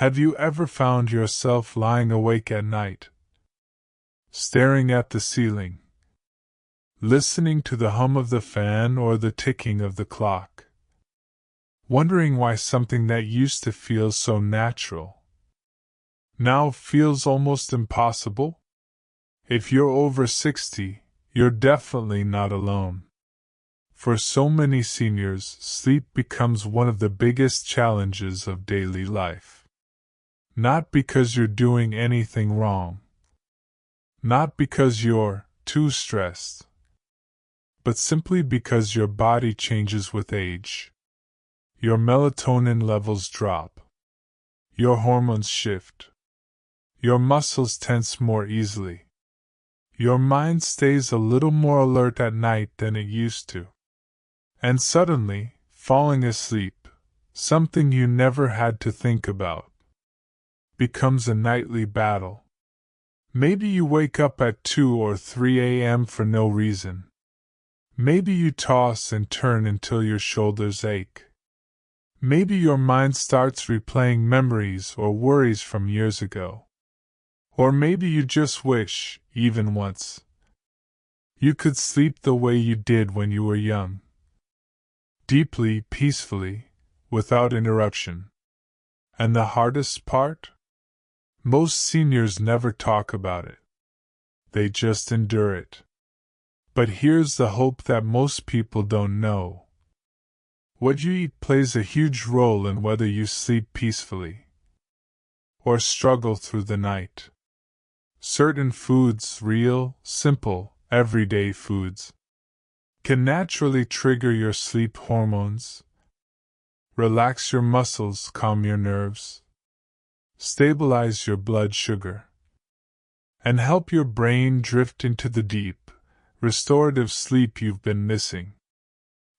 Have you ever found yourself lying awake at night, staring at the ceiling, listening to the hum of the fan or the ticking of the clock, wondering why something that used to feel so natural now feels almost impossible? If you're over 60, you're definitely not alone. For so many seniors, sleep becomes one of the biggest challenges of daily life. Not because you're doing anything wrong, not because you're too stressed, but simply because your body changes with age. Your melatonin levels drop. Your hormones shift. Your muscles tense more easily. Your mind stays a little more alert at night than it used to. And suddenly, falling asleep, something you never had to think about, becomes a nightly battle. Maybe you wake up at 2 or 3 a.m. for no reason. Maybe you toss and turn until your shoulders ache. Maybe your mind starts replaying memories or worries from years ago. Or maybe you just wish, even once, you could sleep the way you did when you were young. Deeply, peacefully, without interruption. And the hardest part? Most seniors never talk about it. They just endure it. But here's the hope that most people don't know. What you eat plays a huge role in whether you sleep peacefully or struggle through the night. Certain foods, real, simple, everyday foods, can naturally trigger your sleep hormones, relax your muscles, calm your nerves, stabilize your blood sugar, and help your brain drift into the deep, restorative sleep you've been missing.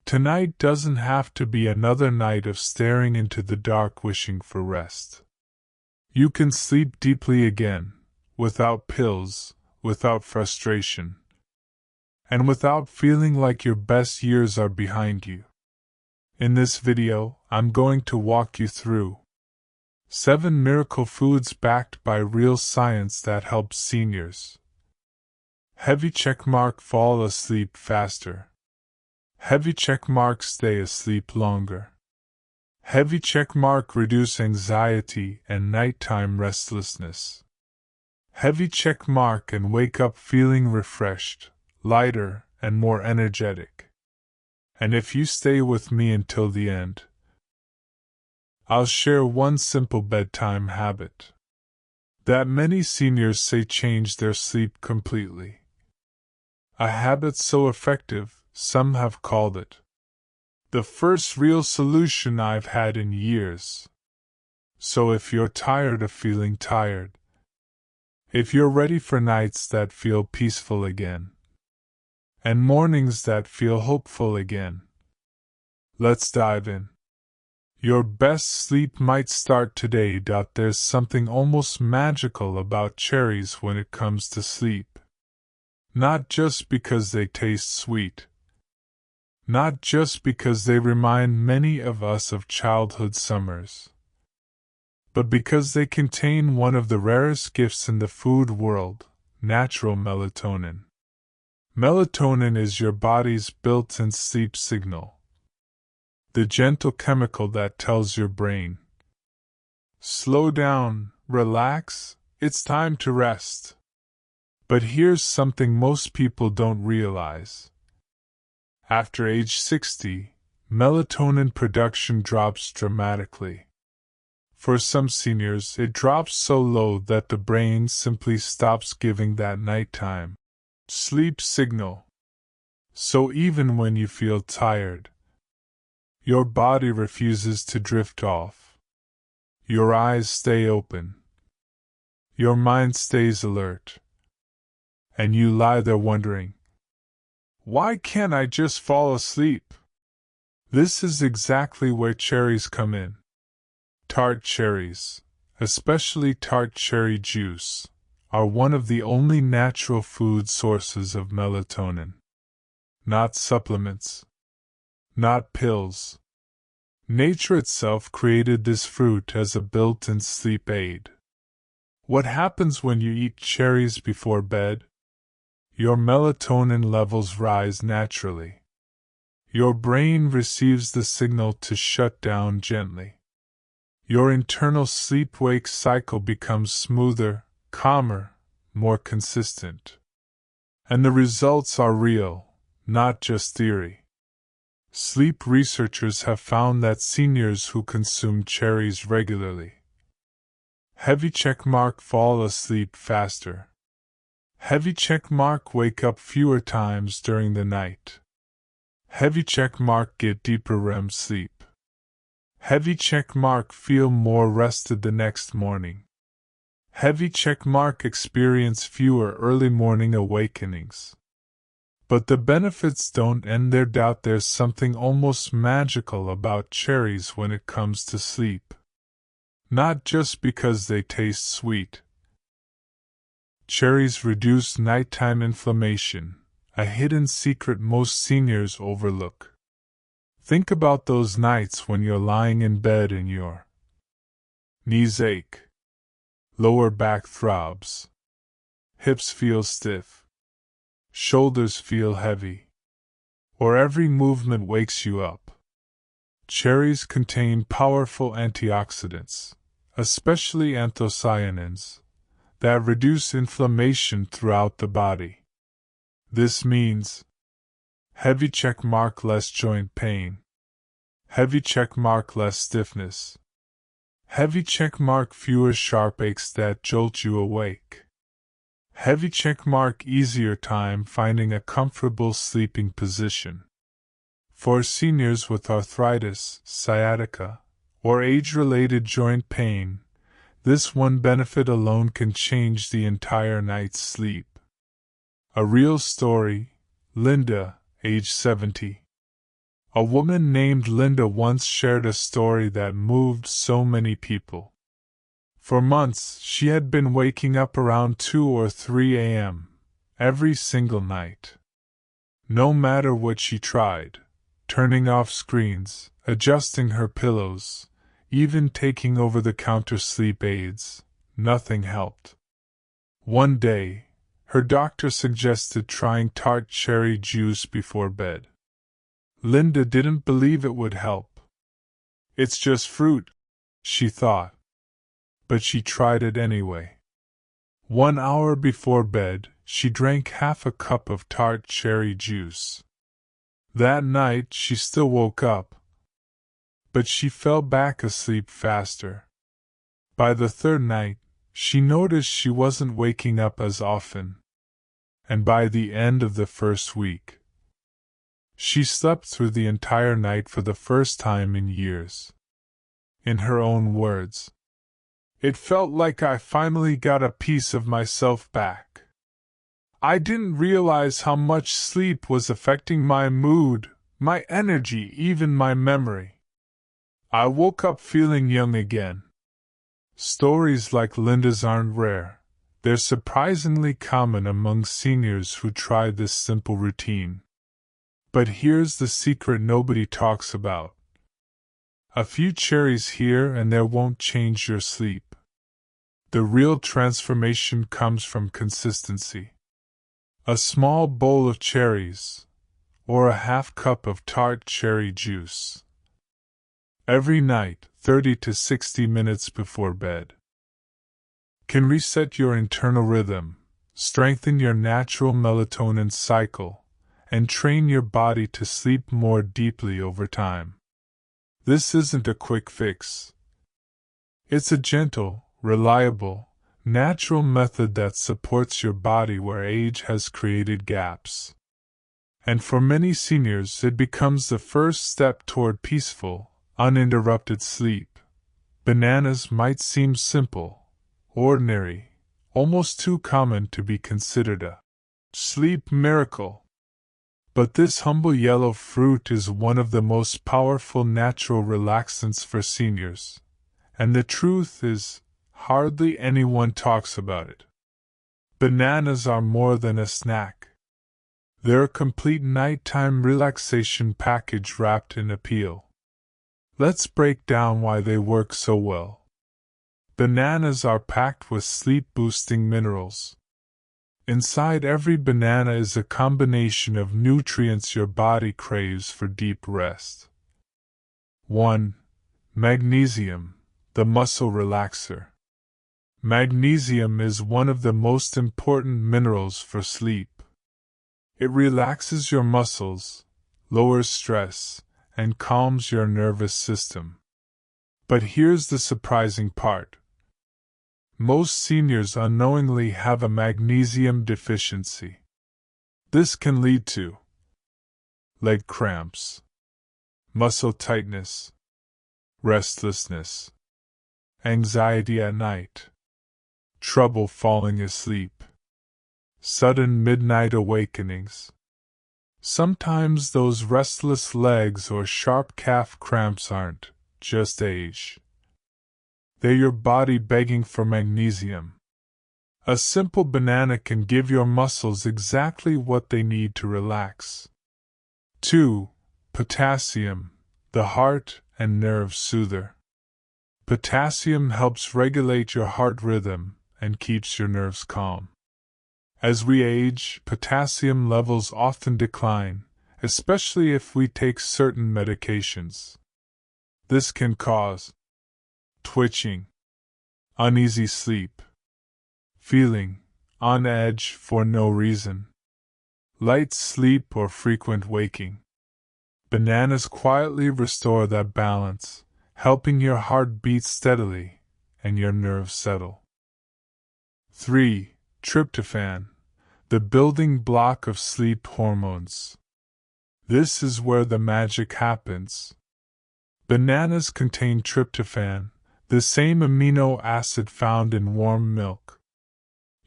Tonight doesn't have to be another night of staring into the dark wishing for rest. You can sleep deeply again, without pills, without frustration, and without feeling like your best years are behind you. In this video, I'm going to walk you through 7 miracle foods backed by real science that help seniors. Heavy checkmark: fall asleep faster. Heavy checkmark: stay asleep longer. Heavy checkmark: reduce anxiety and nighttime restlessness. Heavy checkmark: and wake up feeling refreshed, lighter, and more energetic. And if you stay with me until the end, I'll share one simple bedtime habit that many seniors say changed their sleep completely. A habit so effective, some have called it the first real solution I've had in years. So if you're tired of feeling tired, if you're ready for nights that feel peaceful again, and mornings that feel hopeful again, let's dive in. Your best sleep might start today. There's something almost magical about cherries when it comes to sleep. Not just because they taste sweet. Not just because they remind many of us of childhood summers. But because they contain one of the rarest gifts in the food world, natural melatonin. Melatonin is your body's built-in sleep signal. The gentle chemical that tells your brain, slow down, relax, it's time to rest. But here's something most people don't realize. After age 60, melatonin production drops dramatically. For some seniors, it drops so low that the brain simply stops giving that nighttime sleep signal. So even when you feel tired, your body refuses to drift off. Your eyes stay open. Your mind stays alert. And you lie there wondering, why can't I just fall asleep? This is exactly where cherries come in. Tart cherries, especially tart cherry juice, are one of the only natural food sources of melatonin. Not supplements. Not pills. Nature itself created this fruit as a built-in sleep aid. What happens when you eat cherries before bed? Your melatonin levels rise naturally. Your brain receives the signal to shut down gently. Your internal sleep-wake cycle becomes smoother, calmer, more consistent. And the results are real, not just theory. Sleep researchers have found that seniors who consume cherries regularly heavy checkmark fall asleep faster. Heavy checkmark wake up fewer times during the night. Heavy checkmark get deeper REM sleep. Heavy checkmark feel more rested the next morning. Heavy checkmark experience fewer early morning awakenings. But the benefits don't end there. There's something almost magical about cherries when it comes to sleep. Not just because they taste sweet. Cherries reduce nighttime inflammation, a hidden secret most seniors overlook. Think about those nights when you're lying in bed and your knees ache, lower back throbs, hips feel stiff, shoulders feel heavy, or every movement wakes you up. Cherries contain powerful antioxidants, especially anthocyanins, that reduce inflammation throughout the body. This means heavy checkmark less joint pain, heavy checkmark less stiffness, heavy checkmark fewer sharp aches that jolt you awake, heavy checkmark easier time finding a comfortable sleeping position. For seniors with arthritis, sciatica, or age-related joint pain, this one benefit alone can change the entire night's sleep. A real story. Linda, age 70. A woman named Linda once shared a story that moved so many people. For months, she had been waking up around 2 or 3 a.m. every single night. No matter what she tried, turning off screens, adjusting her pillows, even taking over-the-counter sleep aids, nothing helped. One day, her doctor suggested trying tart cherry juice before bed. Linda didn't believe it would help. It's just fruit, she thought. But she tried it anyway. 1 hour before bed, she drank half a cup of tart cherry juice. That night she still woke up, but she fell back asleep faster. By the third night, she noticed she wasn't waking up as often. And by the end of the first week, she slept through the entire night for the first time in years. In her own words, "It felt like I finally got a piece of myself back. I didn't realize how much sleep was affecting my mood, my energy, even my memory. I woke up feeling young again." Stories like Linda's aren't rare. They're surprisingly common among seniors who try this simple routine. But here's the secret nobody talks about. A few cherries here and there won't change your sleep. The real transformation comes from consistency. A small bowl of cherries, or a half cup of tart cherry juice, every night, 30 to 60 minutes before bed, can reset your internal rhythm, strengthen your natural melatonin cycle, and train your body to sleep more deeply over time. This isn't a quick fix. It's a gentle, reliable, natural method that supports your body where age has created gaps. And for many seniors, it becomes the first step toward peaceful, uninterrupted sleep. Bananas might seem simple, ordinary, almost too common to be considered a sleep miracle. But this humble yellow fruit is one of the most powerful natural relaxants for seniors. And the truth is, hardly anyone talks about it. Bananas are more than a snack. They're a complete nighttime relaxation package wrapped in a peel. Let's break down why they work so well. Bananas are packed with sleep-boosting minerals. Inside every banana is a combination of nutrients your body craves for deep rest. 1. Magnesium, the muscle relaxer. Magnesium is one of the most important minerals for sleep. It relaxes your muscles, lowers stress, and calms your nervous system. But here's the surprising part. Most seniors unknowingly have a magnesium deficiency. This can lead to leg cramps, muscle tightness, restlessness, anxiety at night, trouble falling asleep, sudden midnight awakenings. Sometimes those restless legs or sharp calf cramps aren't just age. They're your body begging for magnesium. A simple banana can give your muscles exactly what they need to relax. 2. Potassium, the heart and nerve soother. Potassium helps regulate your heart rhythm and keeps your nerves calm. As we age, potassium levels often decline, especially if we take certain medications. This can cause twitching, uneasy sleep, feeling on edge for no reason, light sleep or frequent waking. Bananas quietly restore that balance, helping your heart beat steadily and your nerves settle. 3. Tryptophan, the building block of sleep hormones. This is where the magic happens. Bananas contain tryptophan, the same amino acid found in warm milk.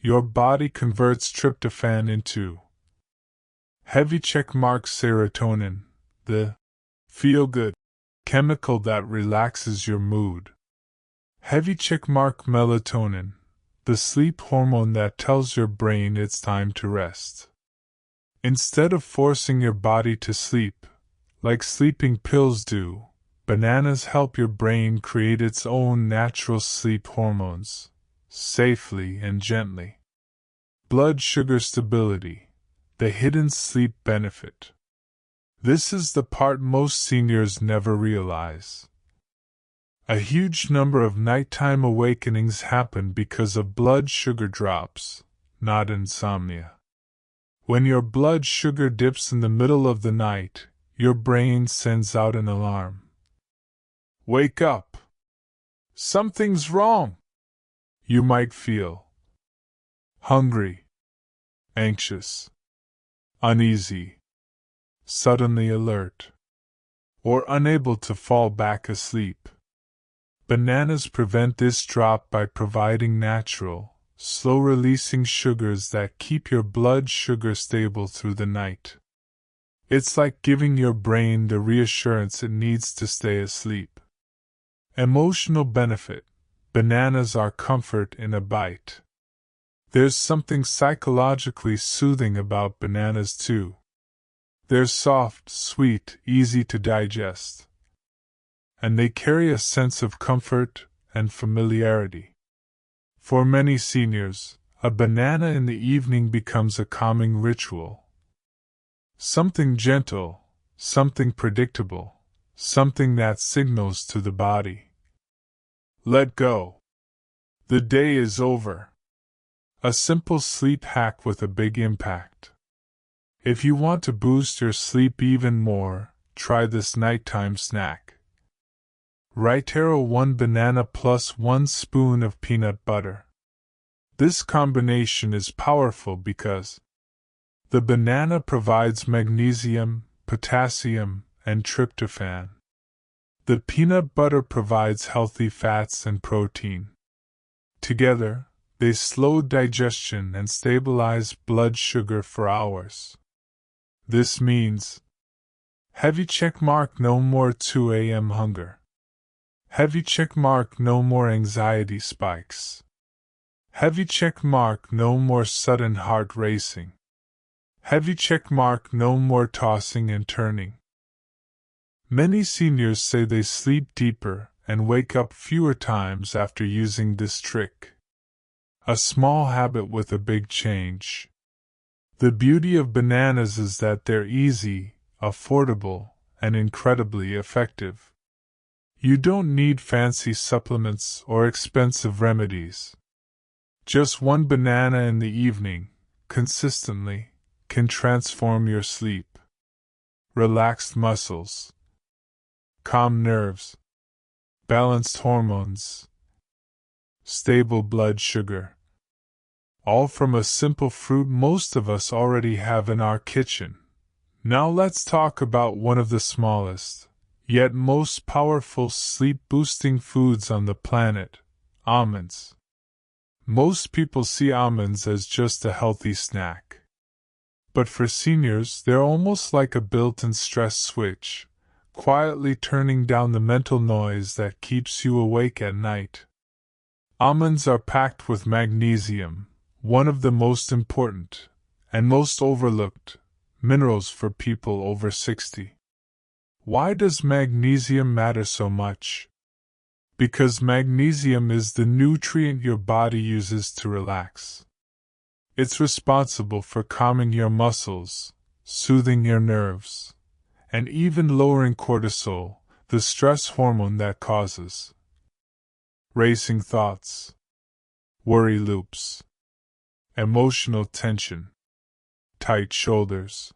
Your body converts tryptophan into heavy checkmark serotonin, the feel-good chemical that relaxes your mood. Heavy checkmark melatonin, the sleep hormone that tells your brain it's time to rest. Instead of forcing your body to sleep, like sleeping pills do, bananas help your brain create its own natural sleep hormones, safely and gently. Blood sugar stability, the hidden sleep benefit. This is the part most seniors never realize. A huge number of nighttime awakenings happen because of blood sugar drops, not insomnia. When your blood sugar dips in the middle of the night, your brain sends out an alarm. Wake up! Something's wrong! You might feel hungry, anxious, uneasy, suddenly alert, or unable to fall back asleep. Bananas prevent this drop by providing natural, slow-releasing sugars that keep your blood sugar stable through the night. It's like giving your brain the reassurance it needs to stay asleep. Emotional benefit. Bananas are comfort in a bite. There's something psychologically soothing about bananas too. They're soft, sweet, easy to digest. And they carry a sense of comfort and familiarity. For many seniors, a banana in the evening becomes a calming ritual. Something gentle, something predictable, something that signals to the body. Let go. The day is over. A simple sleep hack with a big impact. If you want to boost your sleep even more, try this nighttime snack. Right-arrow 1 banana plus 1 spoon of peanut butter. This combination is powerful because the banana provides magnesium, potassium, and tryptophan. The peanut butter provides healthy fats and protein. Together, they slow digestion and stabilize blood sugar for hours. This means heavy checkmark no more 2 a.m. hunger. Heavy checkmark no more anxiety spikes. Heavy checkmark no more sudden heart racing. Heavy checkmark no more tossing and turning. Many seniors say they sleep deeper and wake up fewer times after using this trick. A small habit with a big change. The beauty of bananas is that they're easy, affordable, and incredibly effective. You don't need fancy supplements or expensive remedies. Just one banana in the evening, consistently, can transform your sleep. Relaxed muscles, calm nerves, balanced hormones, stable blood sugar. All from a simple fruit most of us already have in our kitchen. Now let's talk about one of the smallest, yet most powerful sleep-boosting foods on the planet, almonds. Most people see almonds as just a healthy snack. But for seniors, they're almost like a built-in stress switch, quietly turning down the mental noise that keeps you awake at night. Almonds are packed with magnesium, one of the most important, and most overlooked, minerals for people over 60. Why does magnesium matter so much? Because magnesium is the nutrient your body uses to relax. It's responsible for calming your muscles, soothing your nerves, and even lowering cortisol, the stress hormone that causes racing thoughts, worry loops, emotional tension, tight shoulders.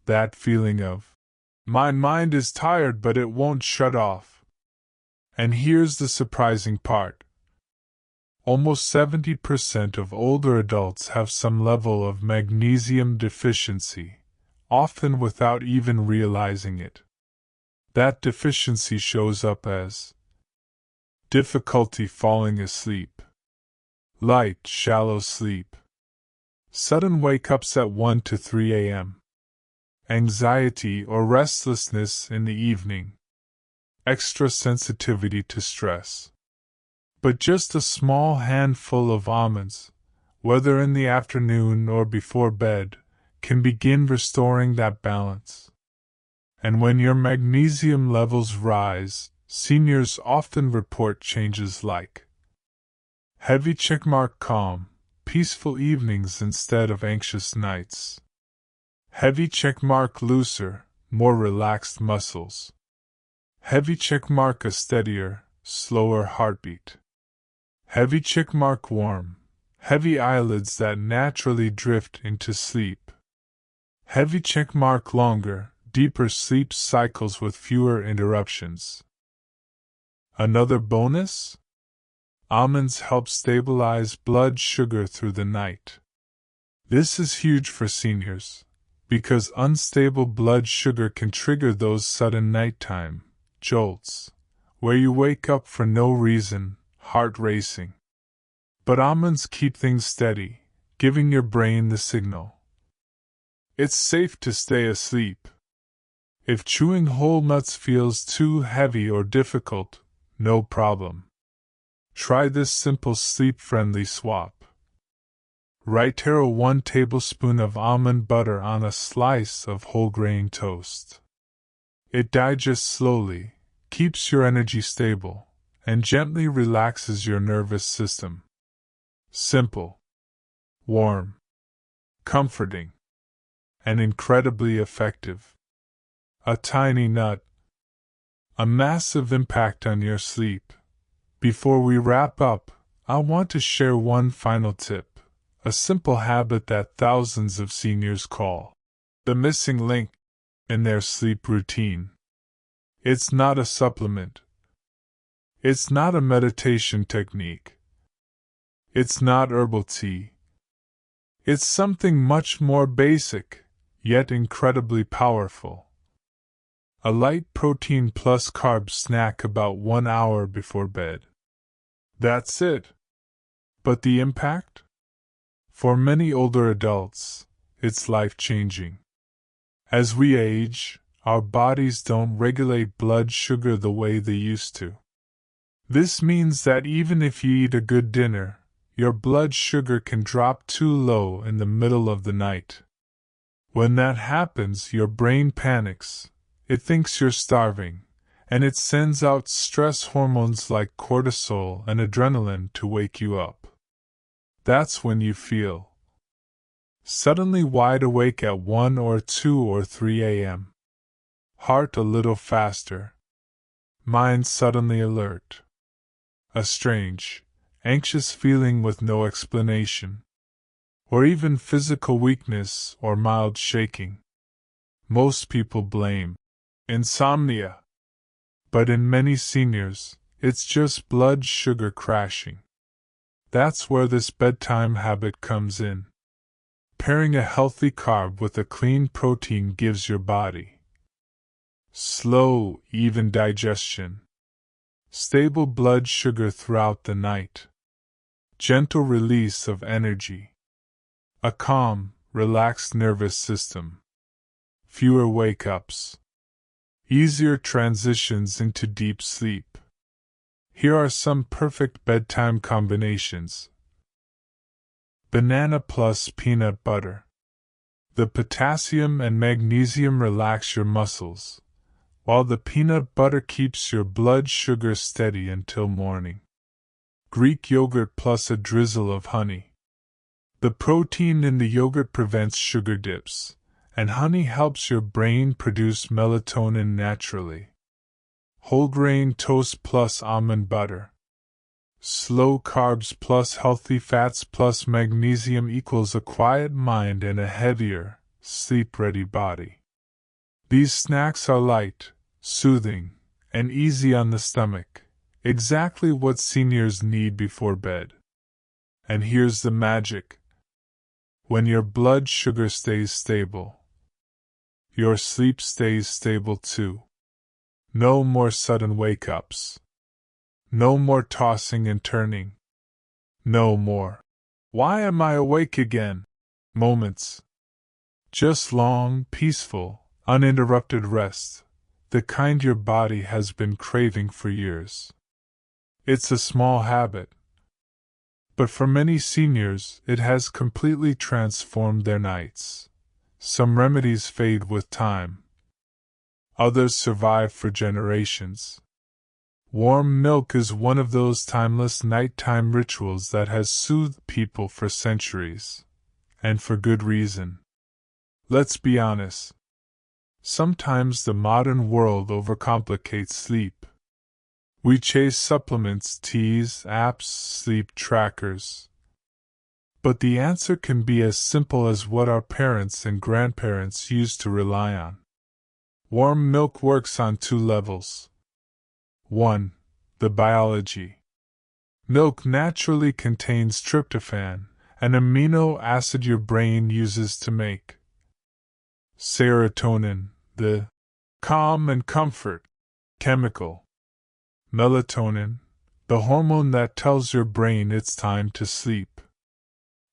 That feeling of, my mind is tired but it won't shut off. And here's the surprising part. Almost 70% of older adults have some level of magnesium deficiency, often without even realizing it. That deficiency shows up as difficulty falling asleep, light, shallow sleep, sudden wake-ups at 1 to 3 a.m., anxiety or restlessness in the evening, extra sensitivity to stress. But just a small handful of almonds, whether in the afternoon or before bed, can begin restoring that balance. And when your magnesium levels rise, seniors often report changes like heavy checkmark calm, peaceful evenings instead of anxious nights. Heavy checkmark looser, more relaxed muscles. Heavy checkmark a steadier, slower heartbeat. Heavy checkmark warm, heavy eyelids that naturally drift into sleep. Heavy checkmark longer, deeper sleep cycles with fewer interruptions. Another bonus? Almonds help stabilize blood sugar through the night. This is huge for seniors, because unstable blood sugar can trigger those sudden nighttime jolts, where you wake up for no reason, heart racing. But almonds keep things steady, giving your brain the signal. It's safe to stay asleep. If chewing whole nuts feels too heavy or difficult, no problem. Try this simple sleep-friendly swap. Taro 1 tablespoon of almond butter on a slice of whole grain toast. It digests slowly, keeps your energy stable, and gently relaxes your nervous system. Simple, warm, comforting, and incredibly effective. A tiny nut, a massive impact on your sleep. Before we wrap up, I want to share one final tip, a simple habit that thousands of seniors call the missing link in their sleep routine. It's not a supplement. It's not a meditation technique. It's not herbal tea. It's something much more basic, yet incredibly powerful. A light protein plus carb snack about 1 hour before bed. That's it. But the impact? For many older adults, it's life-changing. As we age, our bodies don't regulate blood sugar the way they used to. This means that even if you eat a good dinner, your blood sugar can drop too low in the middle of the night. When that happens, your brain panics, it thinks you're starving, and it sends out stress hormones like cortisol and adrenaline to wake you up. That's when you feel suddenly wide awake at 1 or 2 or 3 a.m. Heart a little faster. Mind suddenly alert. A strange, anxious feeling with no explanation. Or even physical weakness or mild shaking. Most people blame insomnia. But in many seniors, it's just blood sugar crashing. That's where this bedtime habit comes in. Pairing a healthy carb with a clean protein gives your body slow, even digestion, stable blood sugar throughout the night, gentle release of energy, a calm, relaxed nervous system, fewer wake-ups, easier transitions into deep sleep. Here are some perfect bedtime combinations. Banana plus peanut butter. The potassium and magnesium relax your muscles, while the peanut butter keeps your blood sugar steady until morning. Greek yogurt plus a drizzle of honey. The protein in the yogurt prevents sugar dips, and honey helps your brain produce melatonin naturally. Whole grain toast plus almond butter. Slow carbs plus healthy fats plus magnesium equals a quiet mind and a heavier, sleep-ready body. These snacks are light, soothing, and easy on the stomach, exactly what seniors need before bed. And here's the magic. When your blood sugar stays stable, your sleep stays stable too. No more sudden wake-ups. No more tossing and turning. No more "why am I awake again?" moments. Just long, peaceful, uninterrupted rest, the kind your body has been craving for years. It's a small habit, but for many seniors it has completely transformed their nights. Some remedies fade with time. Others survive for generations. Warm milk is one of those timeless nighttime rituals that has soothed people for centuries. And for good reason. Let's be honest. Sometimes the modern world overcomplicates sleep. We chase supplements, teas, apps, sleep trackers. But the answer can be as simple as what our parents and grandparents used to rely on. Warm milk works on 2 levels. 1. The biology. Milk naturally contains tryptophan, an amino acid your brain uses to make serotonin, the calm and comfort chemical. Melatonin, the hormone that tells your brain it's time to sleep.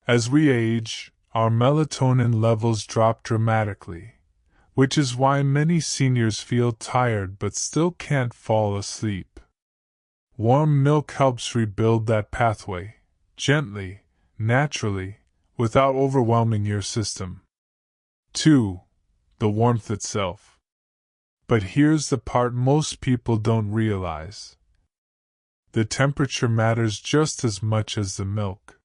As we age, our melatonin levels drop dramatically, which is why many seniors feel tired but still can't fall asleep. Warm milk helps rebuild that pathway, gently, naturally, without overwhelming your system. 2. The warmth itself. But here's the part most people don't realize. The temperature matters just as much as the milk.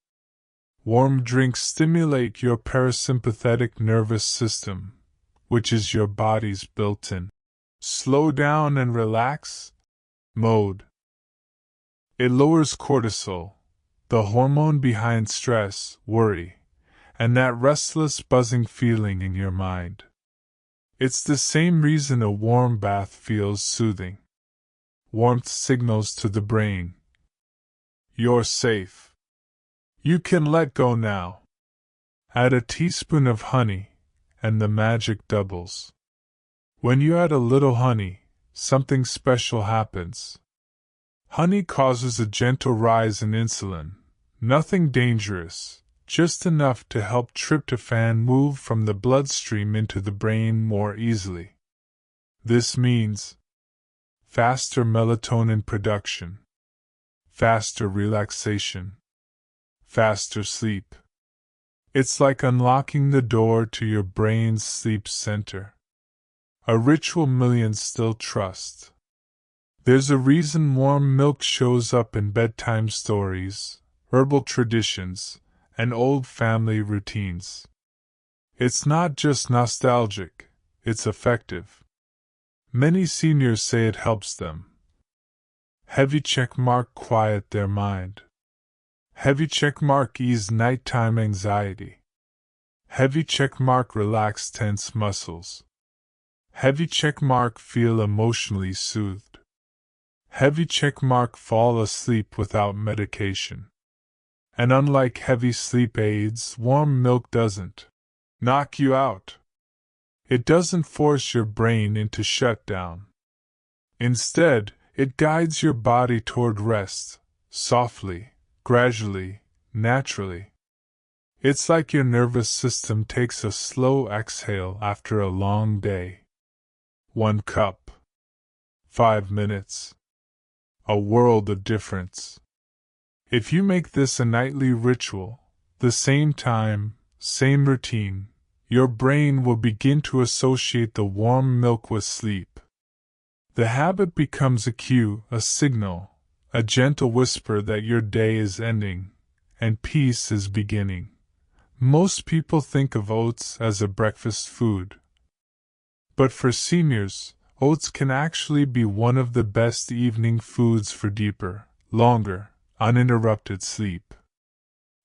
Warm drinks stimulate your parasympathetic nervous system, which is your body's built-in slow down and relax mode. It lowers cortisol, the hormone behind stress, worry, and that restless buzzing feeling in your mind. It's the same reason a warm bath feels soothing. Warmth signals to the brain, you're safe. You can let go now. Add a teaspoon of honey, and the magic doubles. When you add a little honey, something special happens. Honey causes a gentle rise in insulin, nothing dangerous, just enough to help tryptophan move from the bloodstream into the brain more easily. This means faster melatonin production, faster relaxation, faster sleep. It's like unlocking the door to your brain's sleep center. A ritual millions still trust. There's a reason warm milk shows up in bedtime stories, herbal traditions, and old family routines. It's not just nostalgic, it's effective. Many seniors say it helps them. Heavy checkmark quiet their mind. Heavy checkmark ease nighttime anxiety. Heavy checkmark relax tense muscles. Heavy checkmark feel emotionally soothed. Heavy checkmark fall asleep without medication. And unlike heavy sleep aids, warm milk doesn't knock you out. It doesn't force your brain into shutdown. Instead, it guides your body toward rest, softly, gradually, naturally. It's like your nervous system takes a slow exhale after a long day. 1 cup. 5 minutes. A world of difference. If you make this a nightly ritual, the same time, same routine, your brain will begin to associate the warm milk with sleep. The habit becomes a cue, a signal, a gentle whisper that your day is ending, and peace is beginning. Most people think of oats as a breakfast food. But for seniors, oats can actually be one of the best evening foods for deeper, longer, uninterrupted sleep.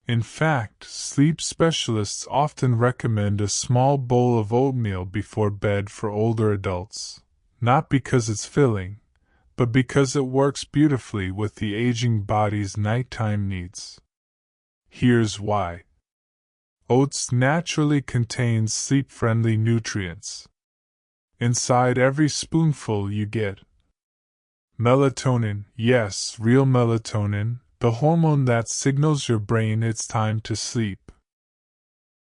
In fact, sleep specialists often recommend a small bowl of oatmeal before bed for older adults, not because it's filling, but because it works beautifully with the aging body's nighttime needs. Here's why. Oats naturally contain sleep-friendly nutrients. Inside every spoonful you get melatonin, yes, real melatonin, the hormone that signals your brain it's time to sleep.